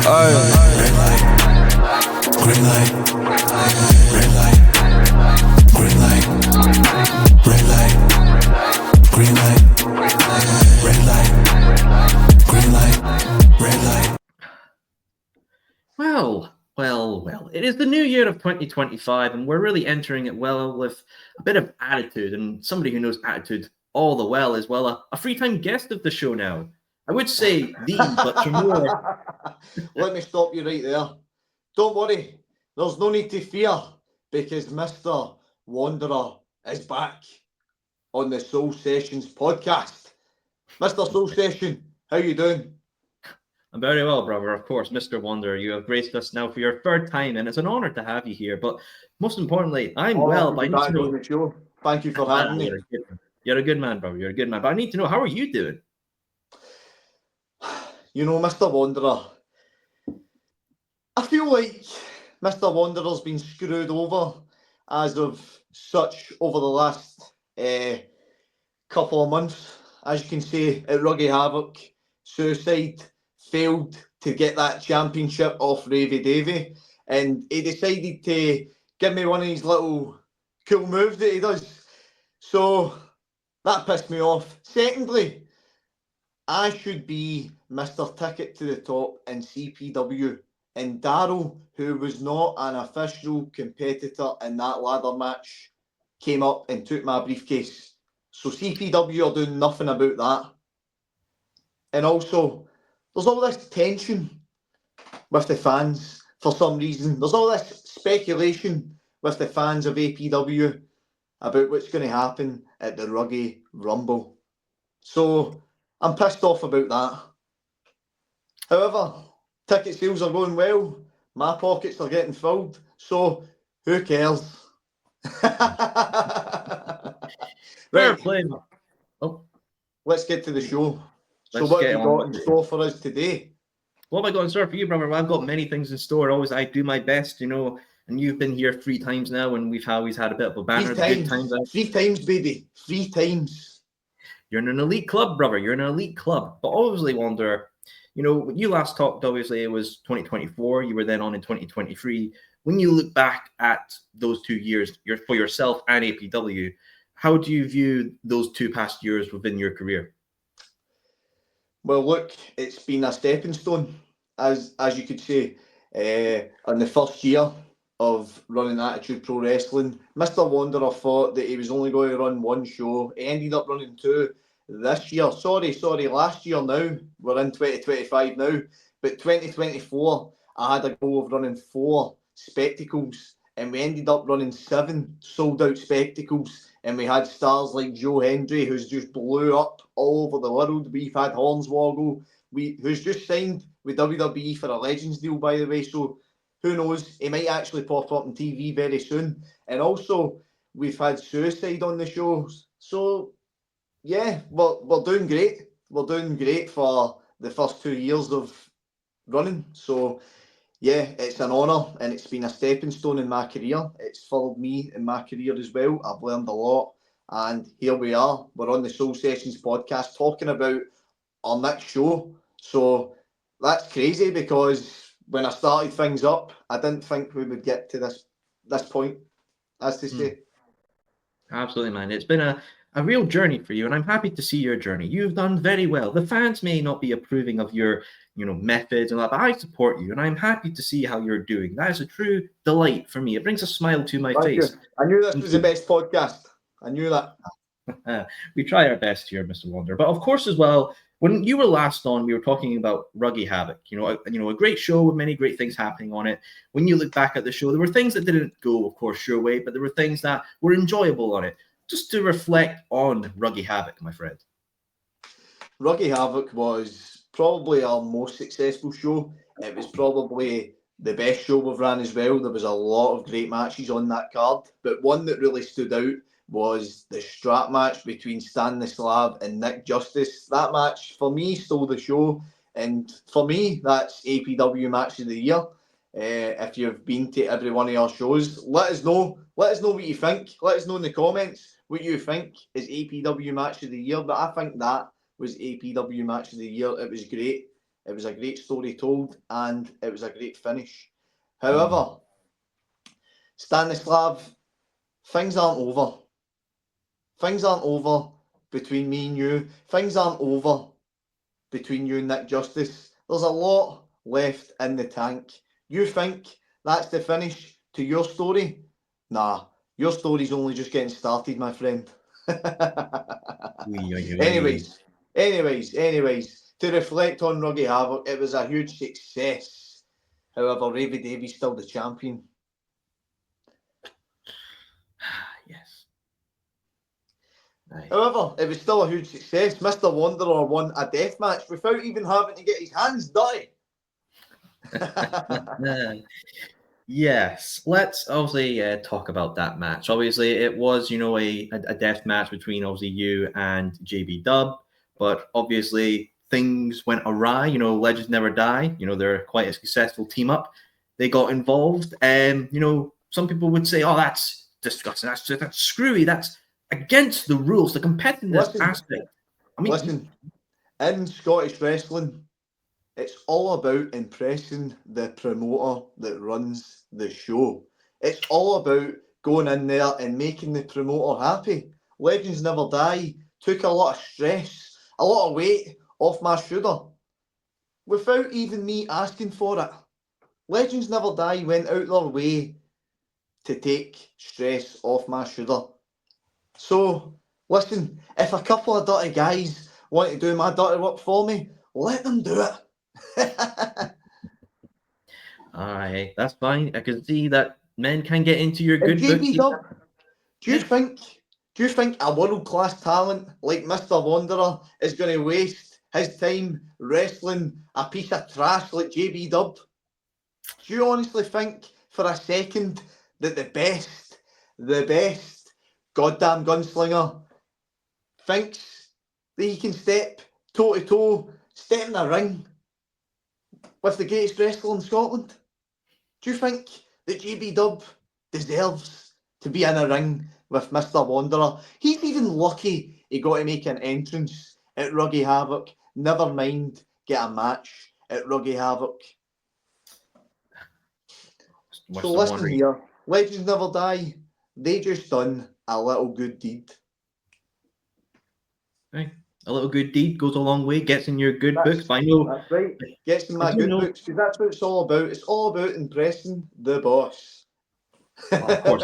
Red light, green light, red light, green light, red light, green light, red light, green light, red light. Well. It is the new year of 2025, and we're really entering it well with a bit of attitude, and somebody who knows attitude all the well as well, a free-time guest of the show now. I would say but for more. Let me stop you right there. Don't worry, there's no need to fear, because Mr. Wanderer is back on the Soul Sessions podcast. Mr. Soul Session, how you doing? I'm very well, brother. Of course, Mr. Wonder, you have graced us now for your third time, and it's an honor to have you here. But most importantly, I'm well. But I need to know. On the show. Thank you for having me. You're a good man, brother. You're a good man. But I need to know, how are you doing? You know, Mr. Wanderer, I feel like Mr. Wanderer's been screwed over as of such over the last couple of months. As you can see, at Ruggy Havoc, Suicide failed to get that championship off Ravy Davy, and he decided to give me one of his little cool moves that he does. So that pissed me off. Secondly, I should be Mr. Ticket to the Top in CPW, and Daryl, who was not an official competitor in that ladder match, came up and took my briefcase. So CPW are doing nothing about that. And also, there's all this tension with the fans for some reason. There's all this speculation with the fans of APW about what's going to happen at the Ruggy Rumble. So I'm pissed off about that. However, ticket sales are going well. My pockets are getting filled. So who cares? Fair play. Oh, let's get to the show. So Let's what have you got in store for us today? What have I got in store for you, brother? Well, I've got many things in store. Always, I do my best, and you've been here 3 times now, and we've always had a bit of a banner. 3 times. 3 times, baby. 3 times. You're in an elite club, brother. You're in an elite club. But obviously, Wander, when you last talked, obviously, it was 2024. You were then on in 2023. When you look back at those 2 years for yourself and APW, how do you view those 2 past years within your career? Well, look, it's been a stepping stone, as you could say. In the first year of running Attitude Pro Wrestling, Mr. Wanderer thought that he was only going to run 1 show. He ended up running 2 this year. Sorry, last year now. We're in 2025 now. But 2024, I had a goal of running 4 spectacles, and we ended up running 7 sold-out spectacles. And we had stars like Joe Hendry, who's just blew up all over the world. We've had Hornswoggle, who's just signed with WWE for a Legends deal, by the way. So who knows? He might actually pop up on TV very soon. And also, we've had Suicide on the shows. So, yeah, we're doing great. We're doing great for the first 2 years of running. So, yeah, it's an honour, and it's been a stepping stone in my career. It's followed me in my career as well. I've learned a lot, and here we are. We're on the Soul Sessions podcast talking about our next show. So that's crazy, because when I started things up, I didn't think we would get to this point, as to say. Absolutely, man. It's been a real journey for you, and I'm happy to see your journey. You've done very well. The fans may not be approving of your methods and all that, but I support you, and I'm happy to see how you're doing. That is a true delight for me. It brings a smile to my face. You. I knew this was the best podcast. I knew that. We try our best here, Mr. Wonder. But of course, as well, when you were last on, we were talking about Ruggy Havoc. A great show with many great things happening on it. When you look back at the show, there were things that didn't go, of course, your way, but there were things that were enjoyable on it. Just to reflect on Ruggy Havoc, my friend. Ruggy Havoc was probably our most successful show. It was probably the best show we've ran as well. There was a lot of great matches on that card, but one that really stood out was the strap match between Stan the Slab and Nick Justice. That match, for me, stole the show, and for me, that's APW Match of the Year. If you've been to every one of our shows, let us know what you think. Let us know in the comments what you think is APW Match of the Year. But I think that was APW Match of the Year. It was great. It was a great story told, and it was a great finish. However, Stanislav, things aren't over. Things aren't over between me and you. Things aren't over between you and Nick Justice. There's a lot left in the tank. You think that's the finish to your story? Nah, your story's only just getting started, my friend. Anyways, to reflect on Ruggy Havoc, it was a huge success. However, Ravy Davy's still the champion. Yes. Nice. However, it was still a huge success. Mr. Wanderer won a death match without even having to get his hands dirty. Yes, let's obviously talk about that match. Obviously, it was, a death match between obviously you and JB Dub, but obviously things went awry. Legends never die. They're quite a successful team up. They got involved, and some people would say, "Oh, that's disgusting. That's screwy. That's against the rules, the competitive aspect." Listen, in Scottish wrestling, it's all about impressing the promoter that runs the show. It's all about going in there and making the promoter happy. Legends Never Die took a lot of stress, a lot of weight off my shoulder without even me asking for it. Legends Never Die went out their way to take stress off my shoulder. So, listen, if a couple of dirty guys want to do my dirty work for me, let them do it. Alright, that's fine. I can see that men can get into your good JB books. Dub, do you think a world class talent like Mr. Wanderer is going to waste his time wrestling a piece of trash like JB Dub? Do you honestly think for a second that the best goddamn gunslinger thinks that he can step toe to toe, step in a ring with the greatest wrestler in Scotland? Do you think that JB Dub deserves to be in a ring with Mr. Wanderer? He's even lucky he got to make an entrance at Ruggy Havoc. Never mind get a match at Ruggy Havoc. So listen here, Legends Never Die. They just done a little good deed. Right. A little good deed goes a long way, gets in your good books. But I know that's right. Gets in my good books, because that's what it's all about. It's all about impressing the boss. Of course.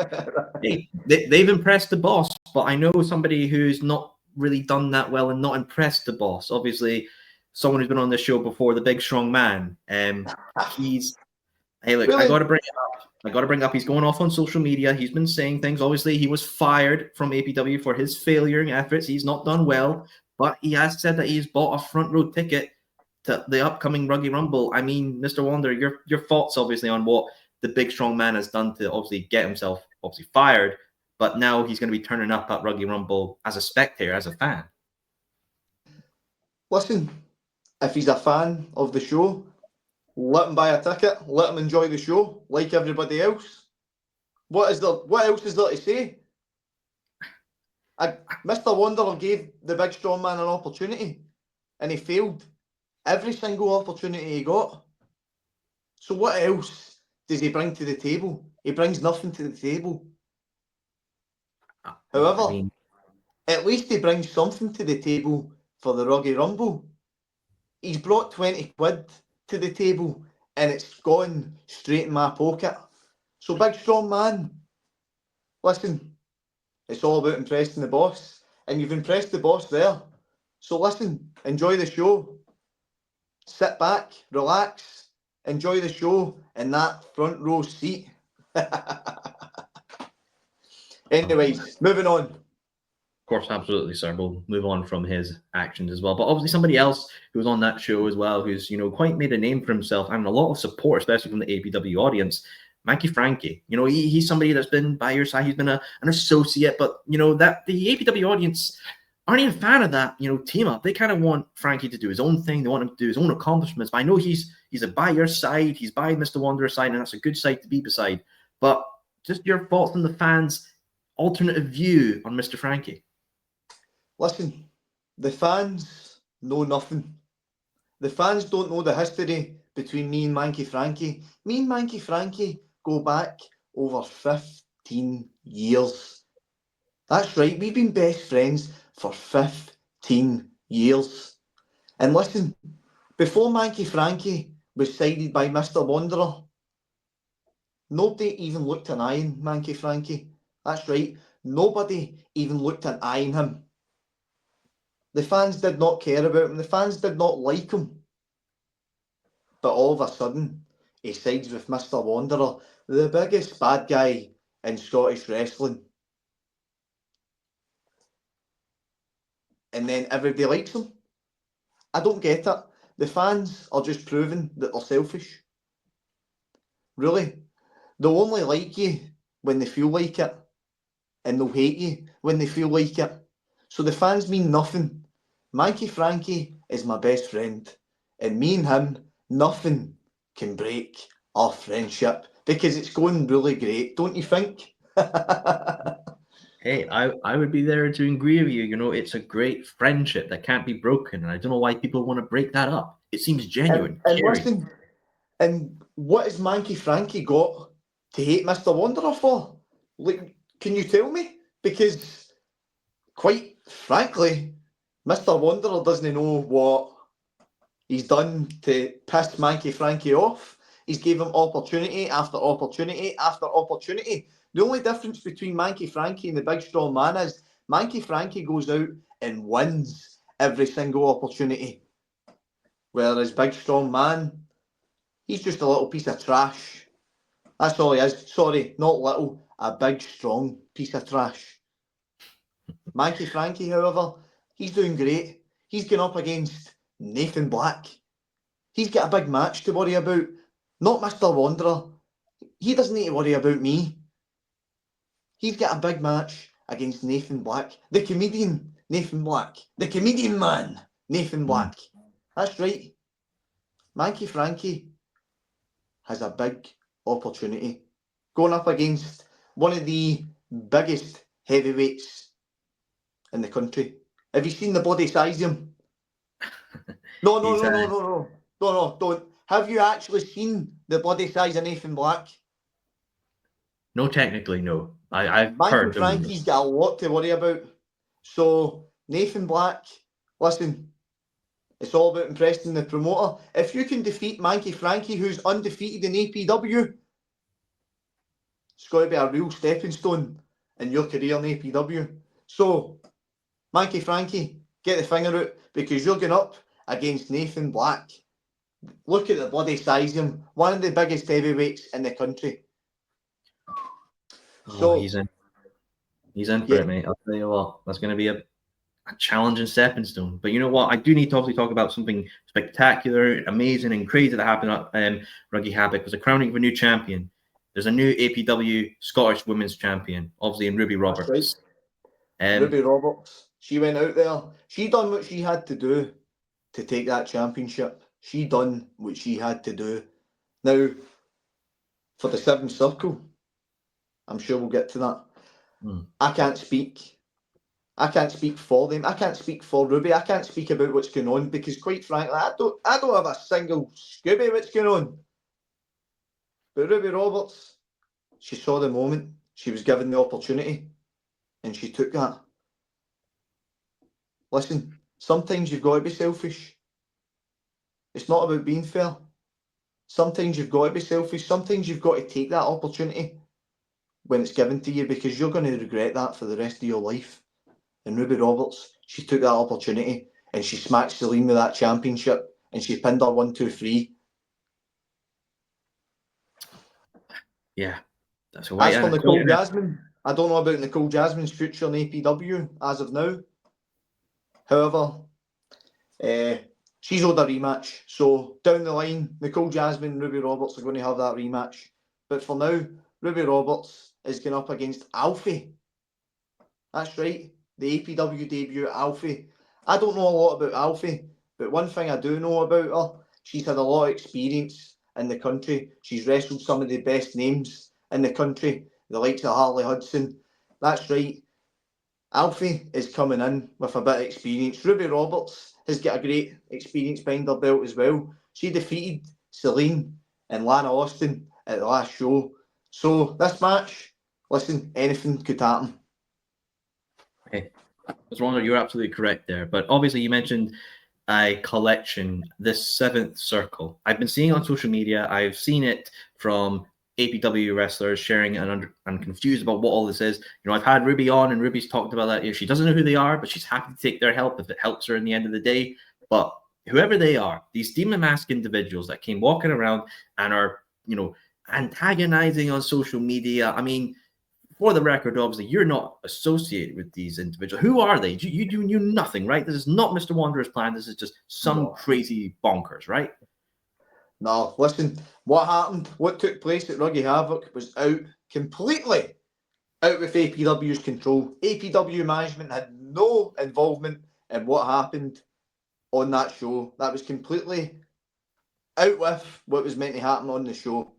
They've impressed the boss, but I know somebody who's not really done that well and not impressed the boss. Obviously, someone who's been on this show before, the big strong man. Hey, look, really? I got to bring up. He's going off on social media. He's been saying things. Obviously, he was fired from APW for his failure in efforts. He's not done well, but he has said that he's bought a front row ticket to the upcoming Ruggy Rumble. I mean, Mr. Wonder, your thoughts obviously on what the big strong man has done to obviously get himself obviously fired, but now he's going to be turning up at Ruggy Rumble as a spectator, as a fan. Listen, if he's a fan of the show, let him buy a ticket. Let him enjoy the show like everybody else. What else is there to say? Mr. Wanderer gave the big strong man an opportunity, and he failed every single opportunity he got. So what else does he bring to the table? He brings nothing to the table. However, at least he brings something to the table for the Ruggy Rumble. He's brought 20 quid to the table, and it's gone straight in my pocket. So big strong man, listen, it's all about impressing the boss, and you've impressed the boss there. So listen, enjoy the show. Sit back, relax, enjoy the show in that front row seat. Anyways, moving on. Of course, absolutely, sir. We'll move on from his actions as well. But obviously somebody else who was on that show as well, who's, quite made a name for himself and a lot of support, especially from the APW audience, Mikey Frankie. He's somebody that's been by your side. He's been an associate, but, that the APW audience aren't even a fan of that, team up. They kind of want Frankie to do his own thing. They want him to do his own accomplishments. But I know he's by your side. He's by Mr. Wanderer's side, and that's a good side to be beside. But just your thoughts on the fans' alternative view on Mr. Frankie. Listen, the fans know nothing. The fans don't know the history between me and Manky Frankie. Me and Manky Frankie go back over 15 years. That's right, we've been best friends for 15 years. And listen, before Manky Frankie was sided by Mr. Wanderer, nobody even looked an eye in Manky Frankie. That's right, nobody even looked an eye in him. The fans did not care about him. The fans did not like him. But all of a sudden, he sides with Mr. Wanderer, the biggest bad guy in Scottish wrestling. And then everybody likes him. I don't get it. The fans are just proving that they're selfish. Really. They'll only like you when they feel like it. And they'll hate you when they feel like it. So the fans mean nothing. Manky Frankie is my best friend. And me and him, nothing can break our friendship. Because it's going really great, don't you think? Hey, I would be there to agree with you. You know, it's a great friendship that can't be broken. And I don't know why people want to break that up. It seems genuine. And caring. listen, and what has Manky Frankie got to hate Mr. Wanderer for? Like, can you tell me? Because, quite frankly, Mr. Wanderer doesn't know what he's done to piss Manky Frankie off. He's gave him opportunity after opportunity after opportunity. The only difference between Manky Frankie and the big strong man is Manky Frankie goes out and wins every single opportunity. Whereas big strong man, he's just a little piece of trash. That's all he is. Sorry, not little. A big, strong piece of trash. Manky Frankie, however, he's doing great. He's going up against Nathan Black. He's got a big match to worry about. Not Mr. Wanderer. He doesn't need to worry about me. He's got a big match against Nathan Black. The comedian, Nathan Black. The comedian man, Nathan Black. That's right. Manky Frankie has a big opportunity going up against one of the biggest heavyweights in the country. Have you seen the body size of him? No, don't. Have you actually seen the body size of Nathan Black? No, technically, no. I've Manky heard Frankie's got a lot to worry about. So, Nathan Black, listen, it's all about impressing the promoter. If you can defeat Manky Frankie, who's undefeated in APW, it's got to be a real stepping stone in your career in APW. So, Manky Frankie, get the finger out because you're going up against Nathan Black. Look at the bloody size of him. One of the biggest heavyweights in the country. So he's in. He's in for it, mate. I'll tell you what. That's going to be a challenging stepping stone. But you know what? I do need to obviously talk about something spectacular, amazing, and crazy that happened at Ruggy Havoc. It was a crowning of a new champion. There's a new APW Scottish Women's Champion, obviously in Ruby Roberts. Right. Ruby Roberts. She went out there. She done what she had to do to take that championship. She done what she had to do. Now, for the Seventh Circle, I'm sure we'll get to that. I can't speak. I can't speak for them. I can't speak for Ruby. I can't speak about what's going on because, quite frankly, I don't have a single Scooby what's going on. But Ruby Roberts, she saw the moment. She was given the opportunity, and she took that. Listen, sometimes you've got to be selfish. It's not about being fair. Sometimes you've got to be selfish. Sometimes you've got to take that opportunity when it's given to you because you're going to regret that for the rest of your life. And Ruby Roberts, she took that opportunity and she smacked Celine with that championship and she pinned her 1-2-3. Yeah. That's a way. As for Nicole Jasmine, I don't know about Nicole Jasmine's future in APW as of now. However, she's owed a rematch. So down the line, Nicole Jasmine and Ruby Roberts are going to have that rematch. But for now, Ruby Roberts is going up against Alfie. That's right, the APW debut, Alfie. I don't know a lot about Alfie, but one thing I do know about her, she's had a lot of experience in the country. She's wrestled some of the best names in the country, the likes of Harley Hudson. That's right, Alfie is coming in with a bit of experience. Ruby Roberts has got a great experience behind her belt as well. She defeated Celine and Lana Austin at the last show. So this match, listen, anything could happen. Hey, Mr. Wonder, you're absolutely correct there. But obviously, you mentioned a collection, this seventh circle. I've been seeing on social media. I've seen it from APW wrestlers sharing, and I'm confused about what all this is. You know, I've had Ruby on, and Ruby's talked about that. You know, she doesn't know who they are, but she's happy to take their help if it helps her in the end of the day. But whoever they are, these demon mask individuals that came walking around and are, you know, antagonizing on social media. I mean, for the record, obviously, you're not associated with these individuals. Who are they? You knew nothing, right? This is not Mr. Wanderer's plan. This is just some crazy bonkers, right? No, listen, what happened, what took place at Ruggy Havoc was completely out with APW's control. APW management had no involvement in what happened on that show. That was completely out with what was meant to happen on the show.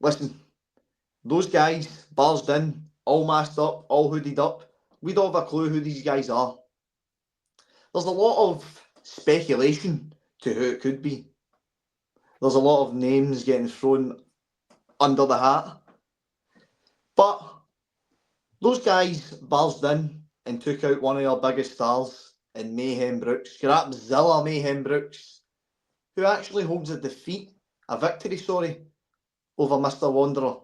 Listen, those guys barged in, all masked up, all hooded up. We don't have a clue who these guys are. There's a lot of speculation to who it could be. There's a lot of names getting thrown under the hat. But those guys barged in and took out one of our biggest stars in Mayhem Brooks, Scrapzilla Mayhem Brooks, who actually holds a victory, over Mr. Wanderer.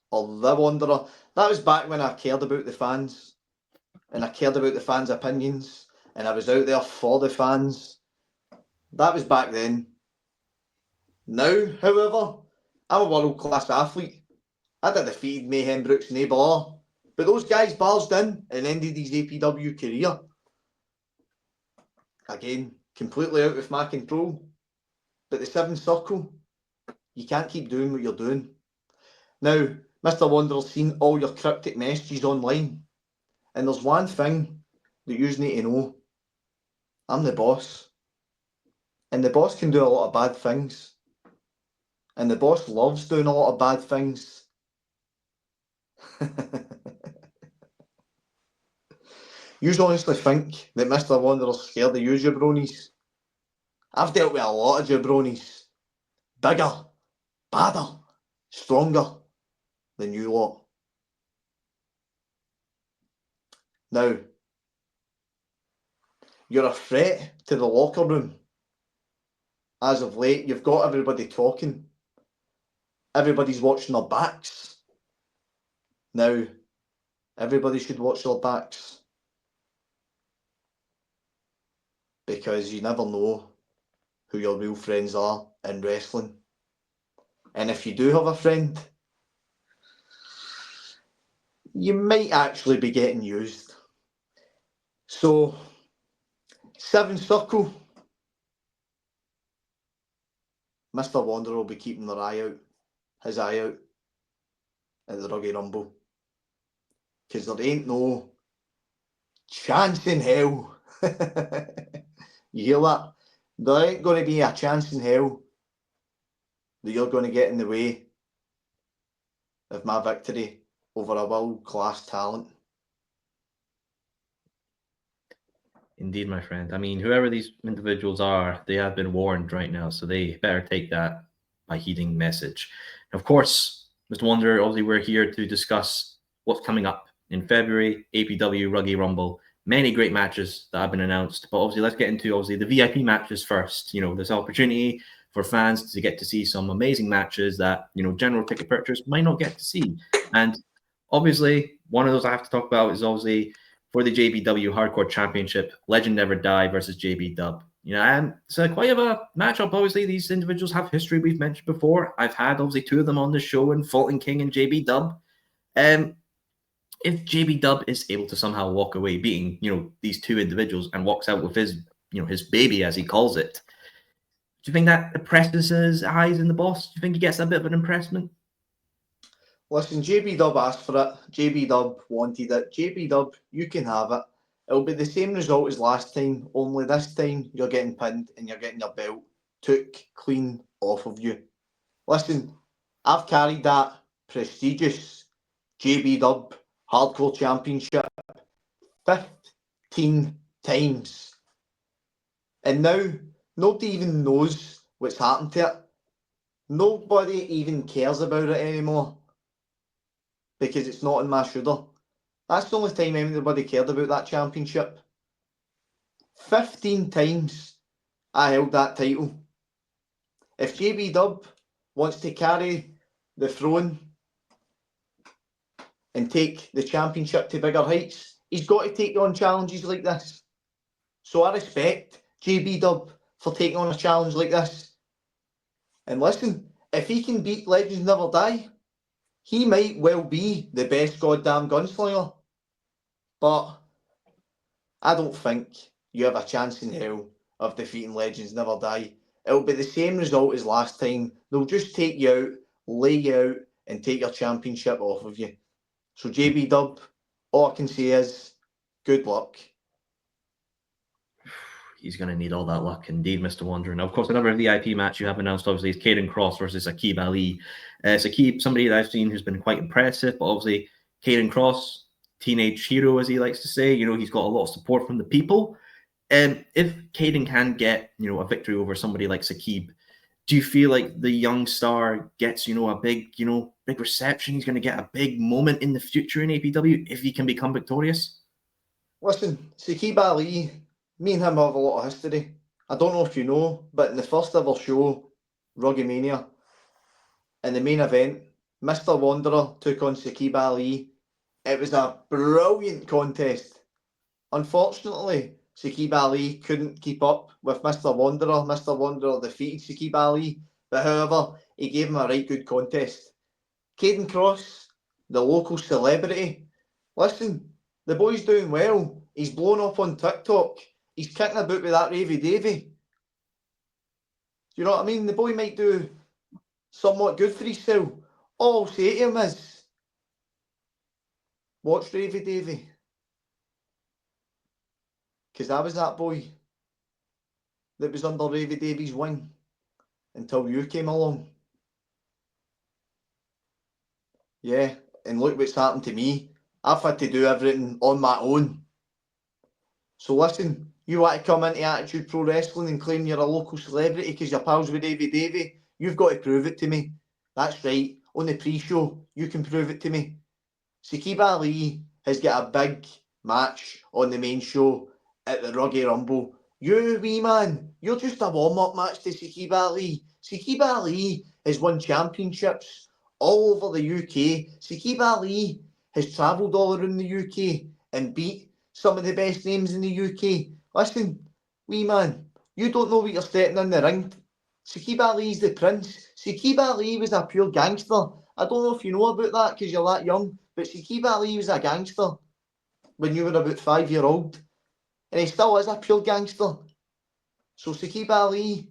Or the Wanderer. That was back when I cared about the fans. And I cared about the fans' opinions. And I was out there for the fans. That was back then. Now, however, I'm a world-class athlete. I'd have defeated Mayhem Brooks and Abel, but those guys barged in and ended his APW career. Again, completely out of my control. But the seventh circle, you can't keep doing what you're doing. Now, Mr. Wanderer's seen all your cryptic messages online. And there's one thing that you need to know. I'm the boss. And the boss can do a lot of bad things. And the boss loves doing a lot of bad things. You honestly think that Mr. Wanderer's scared of you jabronis? I've dealt with a lot of jabronis. Bigger, badder, stronger than you lot. Now, you're a threat to the locker room. As of late, you've got everybody talking. Everybody's watching their backs. Now, everybody should watch their backs. Because you never know who your real friends are in wrestling. And if you do have a friend, you might actually be getting used. So, seventh circle. Mr. Wanderer will be keeping his eye out at the Ruggy Rumble. Because there ain't no chance in hell. You hear that? There ain't going to be a chance in hell that you're going to get in the way of my victory over a world-class talent. Indeed, my friend. I mean, whoever these individuals are, they have been warned right now, so they better take that by heeding message. Of course, Mr. Wonder, obviously we're here to discuss what's coming up in February, APW Ruggy Rumble. Many great matches that have been announced, but obviously let's get into the VIP matches first. You know, this opportunity for fans to get to see some amazing matches that, you know, general ticket purchasers might not get to see. And obviously, one of those I have to talk about is obviously for the JBW Hardcore Championship, Legend Never Die versus JB Dub. You know, and it's quite of a matchup. Obviously, these individuals have history we've mentioned before. I've had obviously two of them on the show in Fulton King and JB Dub. If JB Dub is able to somehow walk away beating, you know, these two individuals and walks out with his, you know, his baby, as he calls it, do you think that impresses his eyes in the boss? Do you think he gets a bit of an impressment? Listen, JB Dub asked for it. JB Dub wanted it. JB Dub, you can have it. It'll be the same result as last time, only this time you're getting pinned and you're getting your belt took clean off of you. Listen, I've carried that prestigious JB Dub Hardcore Championship 15 times. And now, nobody even knows what's happened to it. Nobody even cares about it anymore. Because it's not in my shoulder. That's the only time anybody cared about that championship. 15 times I held that title. If JB Dub wants to carry the throne and take the championship to bigger heights, he's got to take on challenges like this. So I respect JB Dub for taking on a challenge like this. And listen, if he can beat Legends Never Die, he might well be the best goddamn gunslinger. But I don't think you have a chance in hell of defeating Legends Never Die. It'll be the same result as last time. They'll just take you out, lay you out, and take your championship off of you. So JB Dub, all I can say is good luck. He's going to need all that luck indeed, Mr. Wanderer. Now, of course, another VIP match you have announced, obviously, is Caden Cross versus Aqib Ali. Aqib, somebody that I've seen who's been quite impressive, but obviously Caden Cross, teenage hero, as he likes to say, he's got a lot of support from the people. And if Caden can get, a victory over somebody like Aqib, do you feel like the young star gets, a big reception? He's going to get a big moment in the future in APW if he can become victorious? Listen, Aqib Ali, me and him have a lot of history. I don't know if you know, but in the first ever show, Ruggy Mania, in the main event, Mr. Wanderer took on Aqib Ali. It was a brilliant contest. Unfortunately, Aqib Ali couldn't keep up with Mr. Wanderer. Mr. Wanderer defeated Aqib Ali, but however, he gave him a right good contest. Caden Cross, the local celebrity. Listen, the boy's doing well. He's blown up on TikTok. He's kicking about with that Ravy Davy. Do you know what I mean? The boy might do somewhat good for himself. All I'll say to him is, watch Ravy Davy. Because I was that boy that was under Ravy Davy's wing until you came along. Yeah, and look what's happened to me. I've had to do everything on my own. So listen, you want to come into Attitude Pro Wrestling and claim you're a local celebrity because you're pals with Ravy Davy? You've got to prove it to me. That's right, on the pre-show, you can prove it to me. Aqib Ali has got a big match on the main show at the Ruggy Rumble. You wee man, you're just a warm-up match to Aqib Ali. Aqib Ali has won championships all over the UK. Aqib Ali has travelled all around the UK and beat some of the best names in the UK. Listen, wee man, you don't know what you're stepping in the ring. Aqib Ali's the prince. Aqib Ali was a pure gangster. I don't know if you know about that because you're that young, but Aqib Ali was a gangster when you were about 5 years old. And he still is a pure gangster. So Aqib Ali,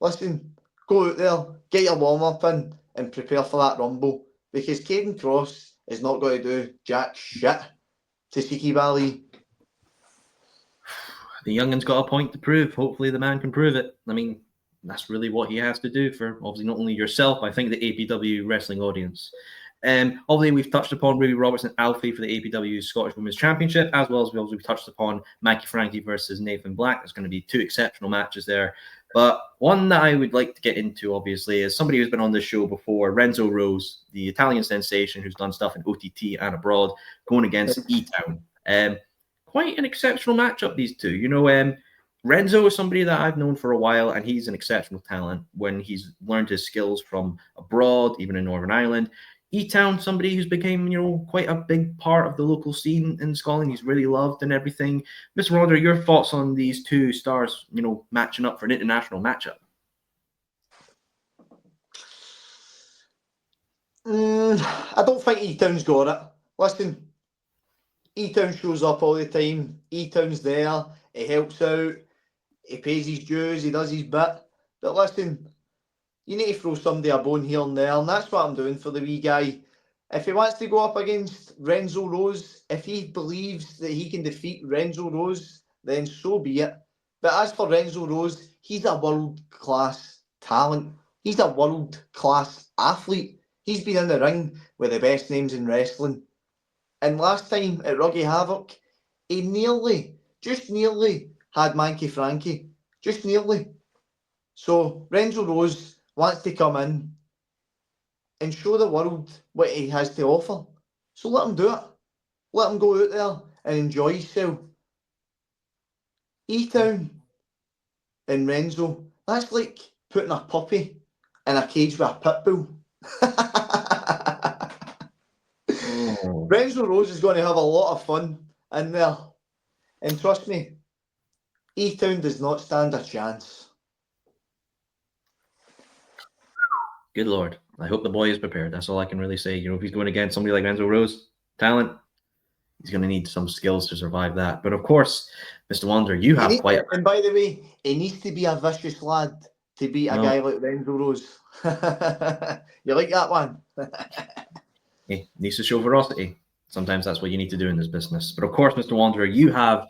listen, go out there, get your warm-up in and prepare for that Rumble. Because Caden Cross is not going to do jack shit to Aqib Ali. The youngin's got a point to prove. Hopefully the man can prove it. I mean, that's really what he has to do for, obviously, not only yourself, I think the APW wrestling audience. Obviously, we've touched upon Ruby Robertson Alfie for the APW Scottish Women's Championship, as well as we've touched upon Mikey Frankie versus Nathan Black. There's going to be two exceptional matches there. But one that I would like to get into, obviously, is somebody who's been on this show before, Renzo Rose, the Italian sensation who's done stuff in OTT and abroad, going against E-Town. Quite an exceptional matchup, these two. Renzo is somebody that I've known for a while, and he's an exceptional talent when he's learned his skills from abroad, even in Northern Ireland. E-Town, somebody who's became, quite a big part of the local scene in Scotland. He's really loved and everything. Mr. Roder, your thoughts on these two stars, matching up for an international matchup? I don't think E-Town's got it. Listen, E-Town shows up all the time. E-Town's there. He helps out. He pays his dues. He does his bit. But listen, you need to throw somebody a bone here and there, and that's what I'm doing for the wee guy. If he wants to go up against Renzo Rose, if he believes that he can defeat Renzo Rose, then so be it. But as for Renzo Rose, he's a world-class talent. He's a world-class athlete. He's been in the ring with the best names in wrestling. And last time at Ruggy Havoc, he nearly just nearly had Manky Frankie. Just nearly. So Renzo Rose wants to come in and show the world what he has to offer. So let him do it. Let him go out there and enjoy himself. E-Town and Renzo, that's like putting a puppy in a cage with a pit bull. Oh. Renzo Rose is going to have a lot of fun in there. And trust me, E-Town does not stand a chance. Good Lord. I hope the boy is prepared. That's all I can really say. You know, if he's going against somebody like Renzo Rose, talent, he's going to need some skills to survive that. But of course, Mr. Wonder, you have quite. And by the way, he needs to be a vicious lad to beat a guy like Renzo Rose. You like that one? He needs to show ferocity. Sometimes that's what you need to do in this business. But of course, Mr. Wanderer, you have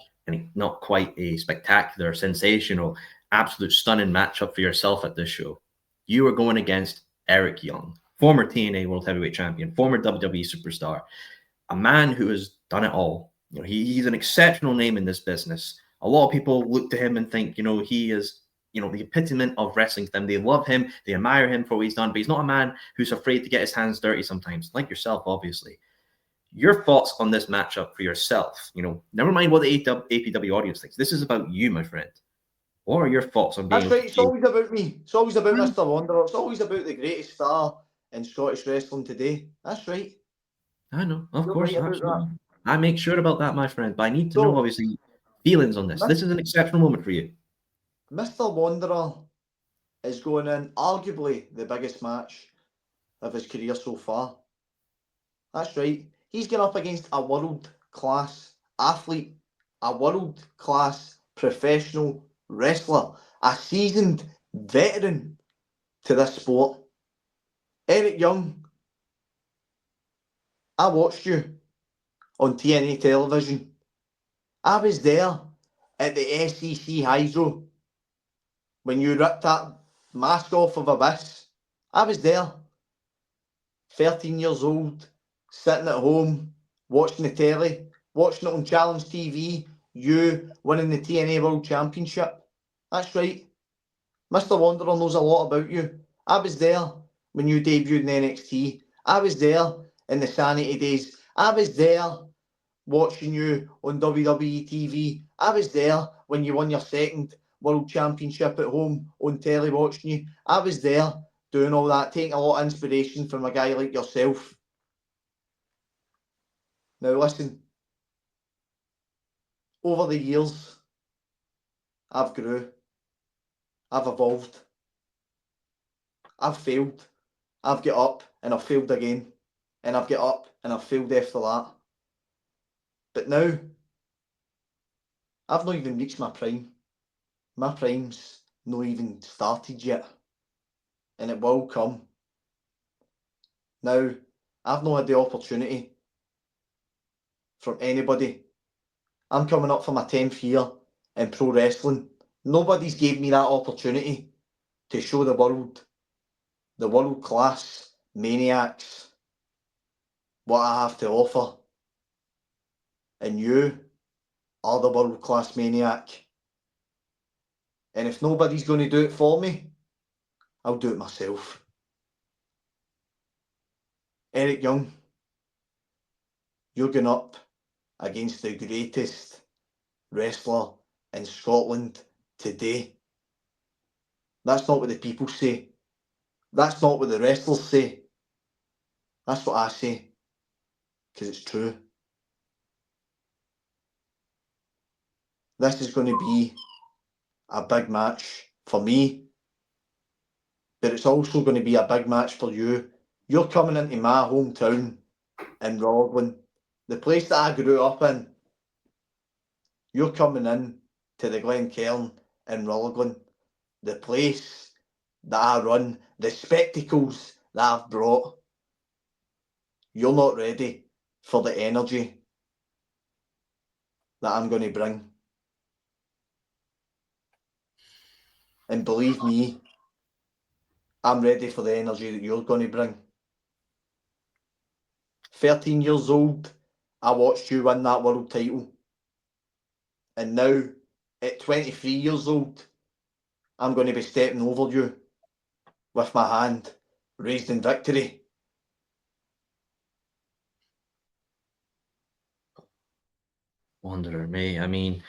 not quite a spectacular, sensational, absolute stunning matchup for yourself at this show. You are going against Eric Young, former TNA World Heavyweight Champion, former WWE superstar, a man who has done it all. You know, he's an exceptional name in this business. A lot of people look to him and think, you know, he is, you know, the epitome of wrestling to them. They love him, they admire him for what he's done, but he's not a man who's afraid to get his hands dirty sometimes, like yourself, obviously. Your thoughts on this matchup for yourself? You know, never mind what the APW audience thinks. This is about you, my friend. What are your thoughts on being? That's right. It's always about me. It's always about Mr. Wanderer. It's always about the greatest star in Scottish wrestling today. That's right. I know, of You're course, right about absolutely. I make sure about that, my friend. But I need to So, know, obviously, feelings on this. This is an exceptional moment for you. Mr. Wanderer is going in arguably the biggest match of his career so far. That's right. He's going up against a world-class athlete, a world-class professional wrestler, a seasoned veteran to this sport. Eric Young, I watched you on TNA television. I was there at the SEC Hydro when you ripped that mask off of Abyss. I was there, 13 years old, sitting at home, watching the telly, watching it on Challenge TV, you winning the TNA World Championship. That's right. Mr. Wanderer knows a lot about you. I was there when you debuted in NXT. I was there in the Sanity days. I was there watching you on WWE TV. I was there when you won your second World Championship at home on telly watching you. I was there doing all that, taking a lot of inspiration from a guy like yourself. Now listen, over the years, I've grew, I've evolved, I've failed, I've get up and I've failed again, and I've get up and I've failed after that. But now, I've not even reached my prime. My prime's not even started yet, and it will come. Now, I've not had the opportunity from anybody. I'm coming up for my 10th year in pro wrestling. Nobody's gave me that opportunity to show the world-class maniacs, what I have to offer. And you are the world-class maniac. And if nobody's going to do it for me, I'll do it myself. Eric Young, you're going up against the greatest wrestler in Scotland today. That's not what the people say. That's not what the wrestlers say. That's what I say, because it's true. This is going to be a big match for me, but it's also going to be a big match for you. You're coming into my hometown in Ruggy, the place that I grew up in. You're coming in to the Glencairn in Ruggy, the place that I run, the spectacles that I've brought. You're not ready for the energy that I'm going to bring. And believe me, I'm ready for the energy that you're going to bring. 13 years old, I watched you win that world title. And now, at 23 years old, I'm going to be stepping over you with my hand raised in victory. Wanderer, mate. I mean,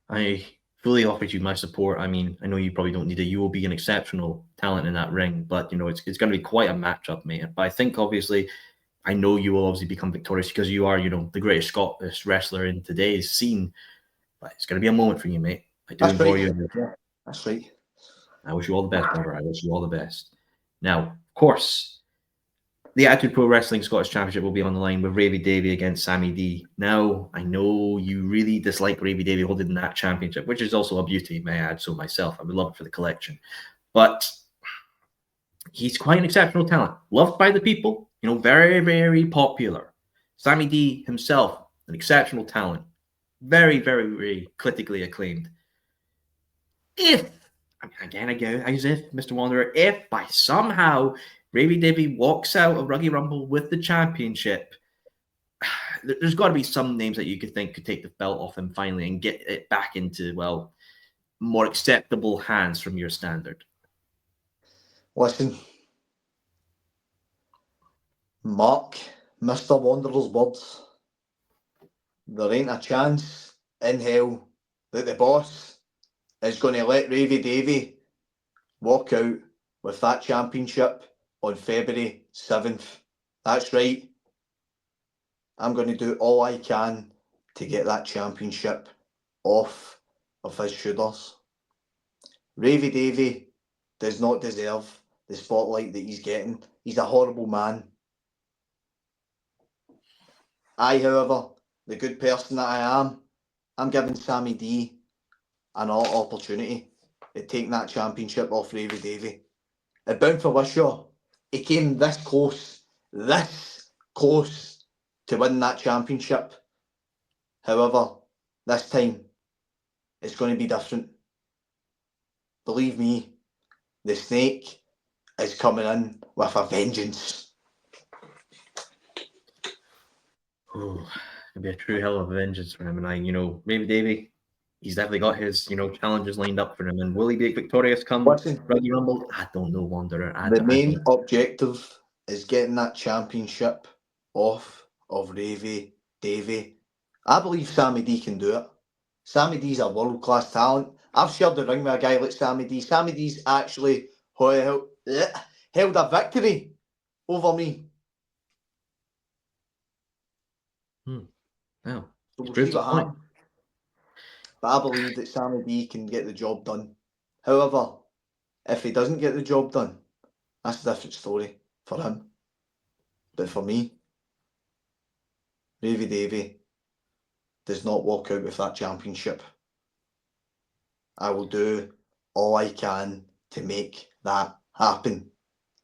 I fully offered you my support. I mean, I know you probably don't need it. You will be an exceptional talent in that ring, but it's going to be quite a matchup, mate. But I think obviously, I know you will obviously become victorious because you are, the greatest Scottish wrestler in today's scene. But it's going to be a moment for you, mate. I do That's implore right. you. Yeah, that's right. I wish you all the best, brother. I wish you all the best. Now, of course, the Attitude Pro Wrestling Scottish Championship will be on the line with Ravy Davey against Sammy D. Now, I know you really dislike Ravy Davey holding that championship, which is also a beauty, may I add so myself. I would love it for the collection. But he's quite an exceptional talent, loved by the people, very, very popular. Sammy D himself, an exceptional talent, very, very, very critically acclaimed. If, again, as if, Mr. Wanderer, if by somehow Ravy Davey walks out of Ruggy Rumble with the championship, there's got to be some names that you could think could take the belt off him finally and get it back into, well, more acceptable hands from your standard. Listen, mark Mr. Wanderer's words. There ain't a chance in hell that the boss is going to let Ravy Davey walk out with that championship on February 7th. That's right. I'm going to do all I can to get that championship off of his shoulders. Ravy Davey does not deserve the spotlight that he's getting. He's a horrible man. I, however, the good person that I am, I'm giving Sammy D an opportunity to take that championship off Ravy Davey. At Bound for Wishaw, he came this close to win that championship. However, this time, it's going to be different. Believe me, the snake is coming in with a vengeance. Oh, it'd be a true hell of a vengeance for him. And Ravy Davey, he's definitely got his, challenges lined up for him. And will he be victorious come Listen, Rugby Rumble? I don't know, Wanderer. the main objective is getting that championship off of Ravy Davey. I believe Sammy D can do it. Sammy D's a world-class talent. I've shared the ring with a guy like Sammy D. Sammy D's actually held a victory over me. Wow. So we'll see what happens. But I believe that Sammy D can get the job done. However, if he doesn't get the job done, that's a different story for him. But for me, Ravy Davey does not walk out with that championship. I will do all I can to make that happen.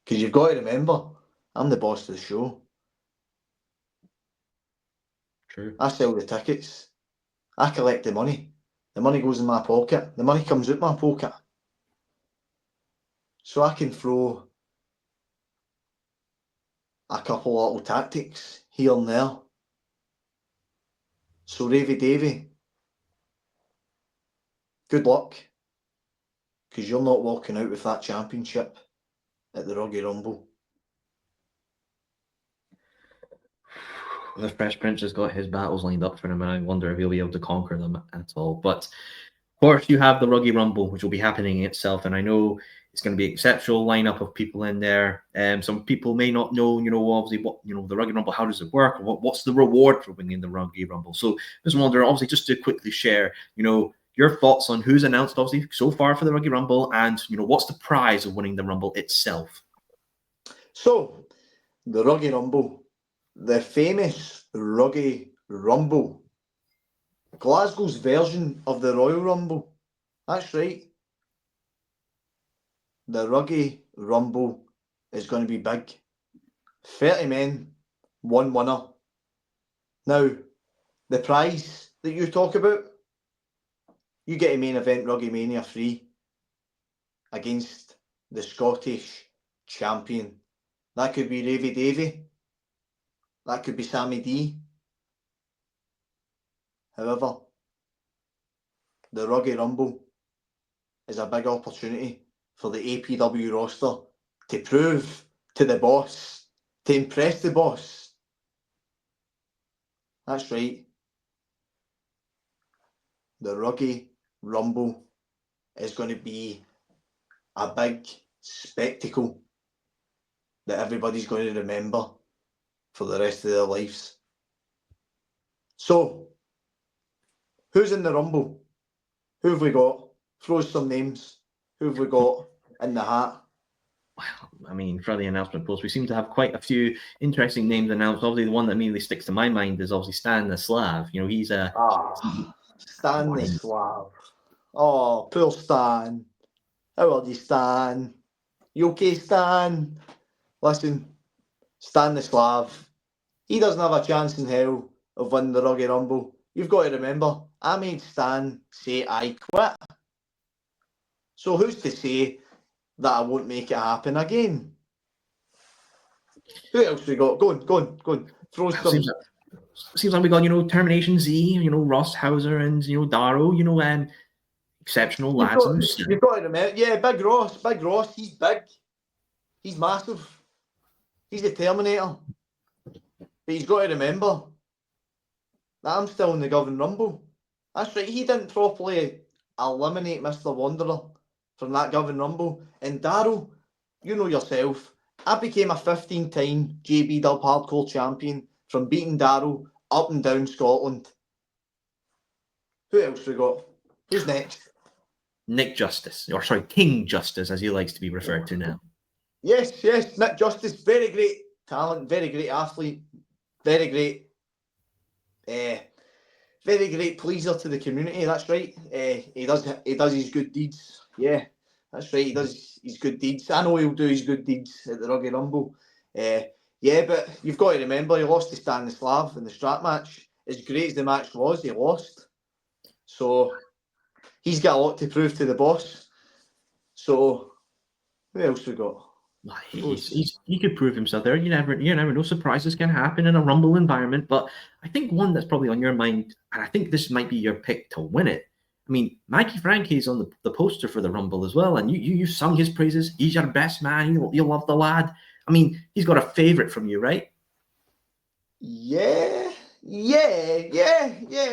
Because you've got to remember, I'm the boss of the show. True. I sell the tickets. I collect the money. The money goes in my pocket. The money comes out my pocket. So I can throw a couple of little tactics here and there. So Ravy Davey, good luck. Because you're not walking out with that championship at the Ruggy Rumble. The Fresh Prince has got his battles lined up for him, and I wonder if he'll be able to conquer them at all. But of course, you have the Ruggy Rumble, which will be happening itself, and I know it's going to be an exceptional lineup of people in there. Some people may not know, obviously what the Ruggy Rumble. How does it work? What's the reward for winning the Ruggy Rumble? So, just wonder, obviously, just to quickly share, your thoughts on who's announced, obviously, so far for the Ruggy Rumble, and what's the prize of winning the Rumble itself? So, the Ruggy Rumble. The famous Ruggy Rumble. Glasgow's version of the Royal Rumble. That's right. The Ruggy Rumble is going to be big. 30 men, one winner. Now, the prize that you talk about, you get a main event Ruggy Mania 3 against the Scottish champion. That could be Ravy Davey. That could be Sammy D. However, the Ruggy Rumble is a big opportunity for the APW roster to prove to the boss, to impress the boss. That's right. The Ruggy Rumble is going to be a big spectacle that everybody's going to remember for the rest of their lives. So, who's in the Rumble? Who have we got? Throw us some names. Who have we got in the hat? I mean, for the announcement post, we seem to have quite a few interesting names announced. Obviously, the one that immediately sticks to my mind is obviously Stan the Slav. You know, he's a Stan the Slav. Oh, poor Stan. How are you, Stan? You okay, Stan? Listen, Stan the Slav. He doesn't have a chance in hell of winning the Ruggy Rumble. You've got to remember, I made Stan say I quit. So who's to say that I won't make it happen again? Who else we got? Go on. Throw some. Seems like we got, Termination Z, Ross Hauser and, Darrow, exceptional lads. You've got to remember, yeah, Big Ross, he's big. He's massive. He's the Terminator. But he's got to remember that I'm still in the Governing Rumble. That's right, he didn't properly eliminate Mr. Wanderer from that Governing Rumble. And Darrow, you know yourself, I became a 15-time JB Dub Hardcore champion from beating Darrow up and down Scotland. Who else we got? Who's next? Nick Justice, or sorry, King Justice, as he likes to be referred to now. Yes, Nick Justice, very great talent, very great athlete, very great pleaser to the community. That's right. He does his good deeds. Yeah, that's right. He does his good deeds. I know he'll do his good deeds at the Ruggy Rumble. Yeah, but you've got to remember he lost to Stan the Slav in the strap match. As great as the match was, he lost. So he's got a lot to prove to the boss. So who else we got? He could prove himself there. You never know. Surprises can happen in a Rumble environment. But I think one that's probably on your mind, and I think this might be your pick to win it. I mean, Mikey Frankie's on the poster for the Rumble as well, and you sung his praises. He's your best man. You love the lad. I mean, he's got a favourite from you, right? Yeah.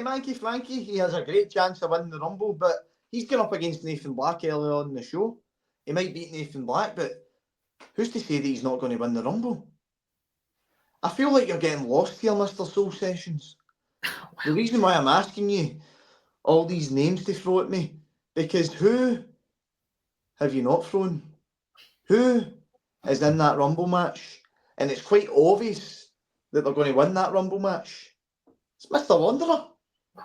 Mikey Frankie, he has a great chance of winning the Rumble, but he's going up against Nathan Black earlier on in the show. He might beat Nathan Black, but who's to say that he's not going to win the Rumble? I feel like you're getting lost here, Mr. Soul Sessions. The reason why I'm asking you all these names to throw at me, because who have you not thrown? Who is in that Rumble match? And it's quite obvious that they're going to win that Rumble match. It's Mr. Wanderer.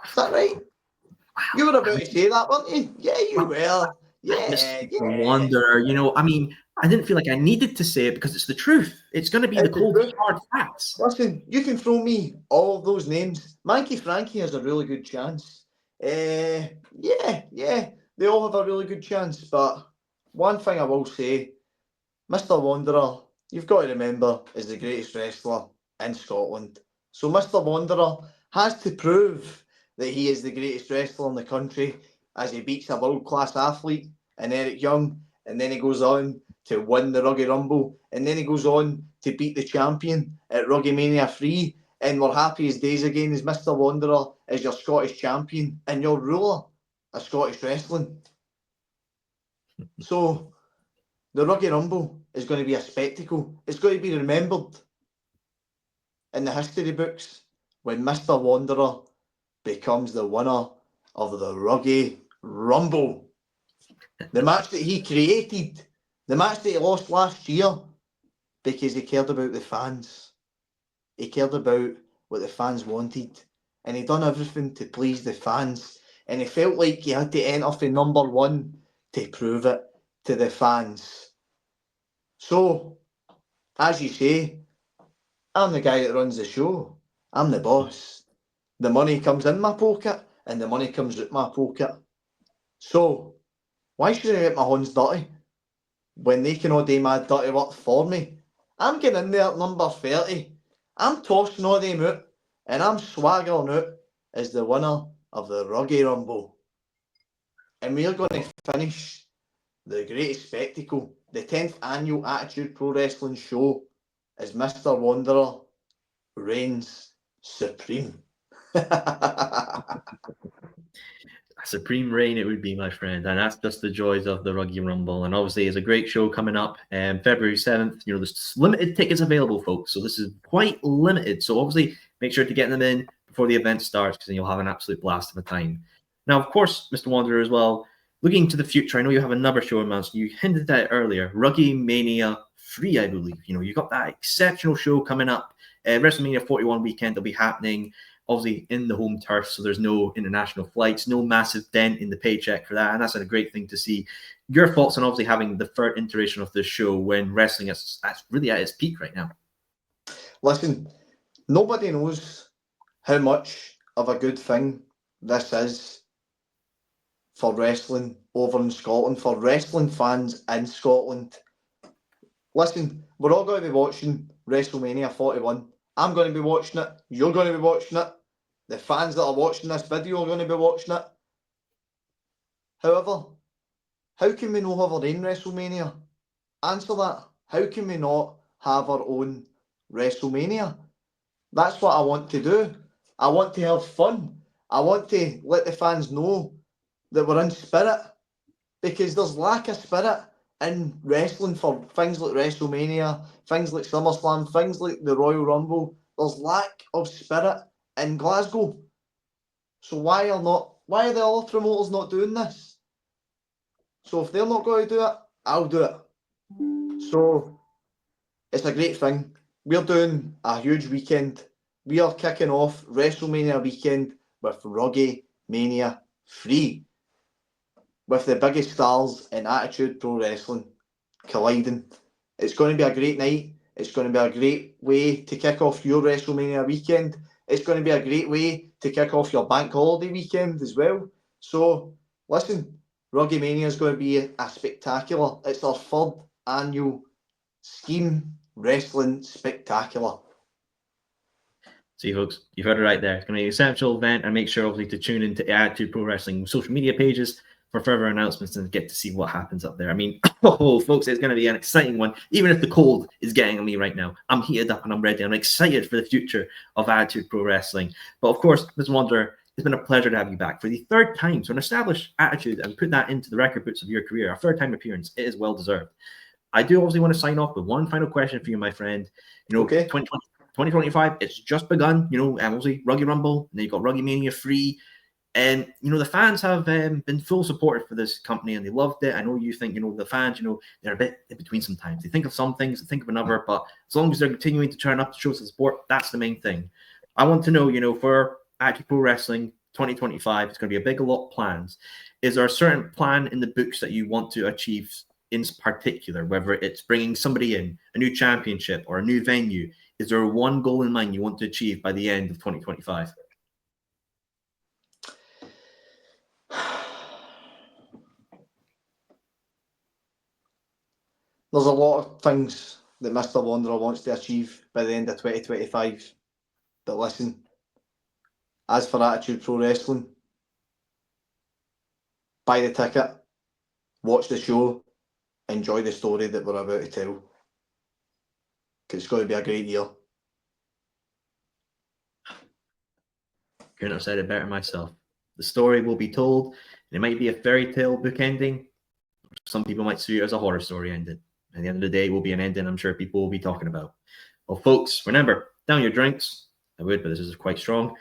Is that right? Wow. You were about to say that, weren't you? Yeah, you were. Yeah. Wanderer, I mean, I didn't feel like I needed to say it because it's the truth. It's going to be the cold, hard facts. Listen, you can throw me all of those names. Mikey Frankie has a really good chance. Yeah, they all have a really good chance. But one thing I will say, Mr. Wanderer, you've got to remember, is the greatest wrestler in Scotland. So Mr. Wanderer has to prove that he is the greatest wrestler in the country as he beats a world-class athlete in Eric Young, and then he goes on to win the Ruggy Rumble, and then he goes on to beat the champion at Ruggy Mania 3, and we're happy as days again as Mr. Wanderer is your Scottish champion and your ruler of Scottish wrestling. So the Ruggy Rumble is going to be a spectacle. It's going to be remembered in the history books when Mr. Wanderer becomes the winner of the Ruggy Rumble. The match that he created, the match that he lost last year, because he cared about the fans. He cared about what the fans wanted, and he done everything to please the fans, and he felt like he had to enter for number one to prove it to the fans. So, as you say, I'm the guy that runs the show. I'm the boss. The money comes in my pocket, and the money comes out my pocket. So, why should I get my hands dirty when they can all do my dirty work for me? I'm getting in there at number 30. I'm tossing all them out, and I'm swaggering out as the winner of the Ruggy Rumble. And we are going to finish the greatest spectacle, the 10th annual Attitude Pro Wrestling show, as Mr. Wanderer reigns supreme. A supreme reign it would be, my friend, and that's just the joys of the Ruggy Rumble. And obviously, it's a great show coming up, February 7th. You know, there's limited tickets available, folks, so this is quite limited. So obviously, make sure to get them in before the event starts, because then you'll have an absolute blast of a time. Now, of course, Mr. Wanderer, as well, looking to the future, I know you have another show in mind. So you hinted at it earlier, Ruggy Mania 3, I believe. You know, you've got that exceptional show coming up. WrestleMania 41 weekend will be happening, obviously in the home turf, so there's no international flights, no massive dent in the paycheck for that, and that's a great thing to see. Your thoughts on obviously having the third iteration of this show when wrestling is really at its peak right now? Listen, nobody knows how much of a good thing this is for wrestling over in Scotland, for wrestling fans in Scotland. Listen, we're all going to be watching WrestleMania 41. I'm going to be watching it. You're going to be watching it. The fans that are watching this video are going to be watching it. However, how can we not have our own WrestleMania? Answer that. How can we not have our own WrestleMania? That's what I want to do. I want to have fun. I want to let the fans know that we're in spirit, because there's lack of spirit in wrestling for things like WrestleMania, things like SummerSlam, things like the Royal Rumble. There's lack of spirit in Glasgow. So why are the other promoters not doing this? So if they're not going to do it, I'll do it. So it's a great thing. We're doing a huge weekend. We are kicking off WrestleMania weekend with Ruggy Mania 3. With the biggest stars in Attitude Pro Wrestling colliding. It's going to be a great night. It's going to be a great way to kick off your WrestleMania weekend. It's going to be a great way to kick off your bank holiday weekend as well. So, listen, Ruggy Mania is going to be a spectacular. It's our third annual Scheme Wrestling Spectacular. See, folks, you've heard it right there. It's going to be an essential event, and make sure obviously to tune into Attitude Pro Wrestling social media pages for further announcements and get to see what happens up there. I mean, folks, it's going to be an exciting one. Even if the cold is getting on me right now, I'm heated up and I'm ready. I'm excited for the future of Attitude Pro Wrestling. But of course, Ms. Wanderer, it's been a pleasure to have you back for the third time. So an established Attitude and put that into the record books of your career, a third time appearance. It is well deserved. I do obviously want to sign off with one final question for you, my friend. You know, okay. 2025, it's just begun. You know, obviously Ruggy Rumble, and then you got Ruggy Mania 3. And, you know, the fans have been full supportive for this company, and they loved it. I know you think, you know, the fans, you know, they're a bit in between sometimes. They think of some things, they think of another, but as long as they're continuing to turn up to show some support, that's the main thing. I want to know, you know, for Attitude Pro Wrestling 2025, it's going to be a big lot of plans. Is there a certain plan in the books that you want to achieve in particular, whether it's bringing somebody in, a new championship, or a new venue? Is there one goal in mind you want to achieve by the end of 2025? There's a lot of things that Mr. Wanderer wants to achieve by the end of 2025. But listen, as for Attitude Pro Wrestling, buy the ticket, watch the show, enjoy the story that we're about to tell. Because it's going to be a great year. Couldn't have said it better myself. The story will be told. It might be a fairy tale book ending. Some people might see it as a horror story ending. At the end of the day, it will be an ending I'm sure people will be talking about. Well, folks, remember, down your drinks. I would, but this is quite strong.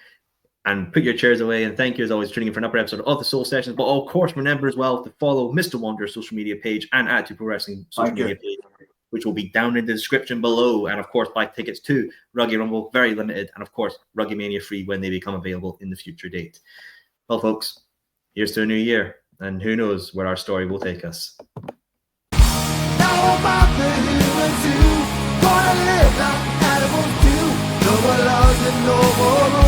And put your chairs away. And thank you, as always, for tuning in for another episode of the Soul Sessions. But of course, remember as well to follow Mr. Wanderer's social media page and Attitude Pro Wrestling social media page, which will be down in the description below. And of course, buy tickets to Ruggy Rumble, very limited. And of course, Ruggy Mania 3 when they become available in the future date. Well, folks, here's to a new year. And who knows where our story will take us. Now about the humans who gonna live like animals do. No more laws and no more rules.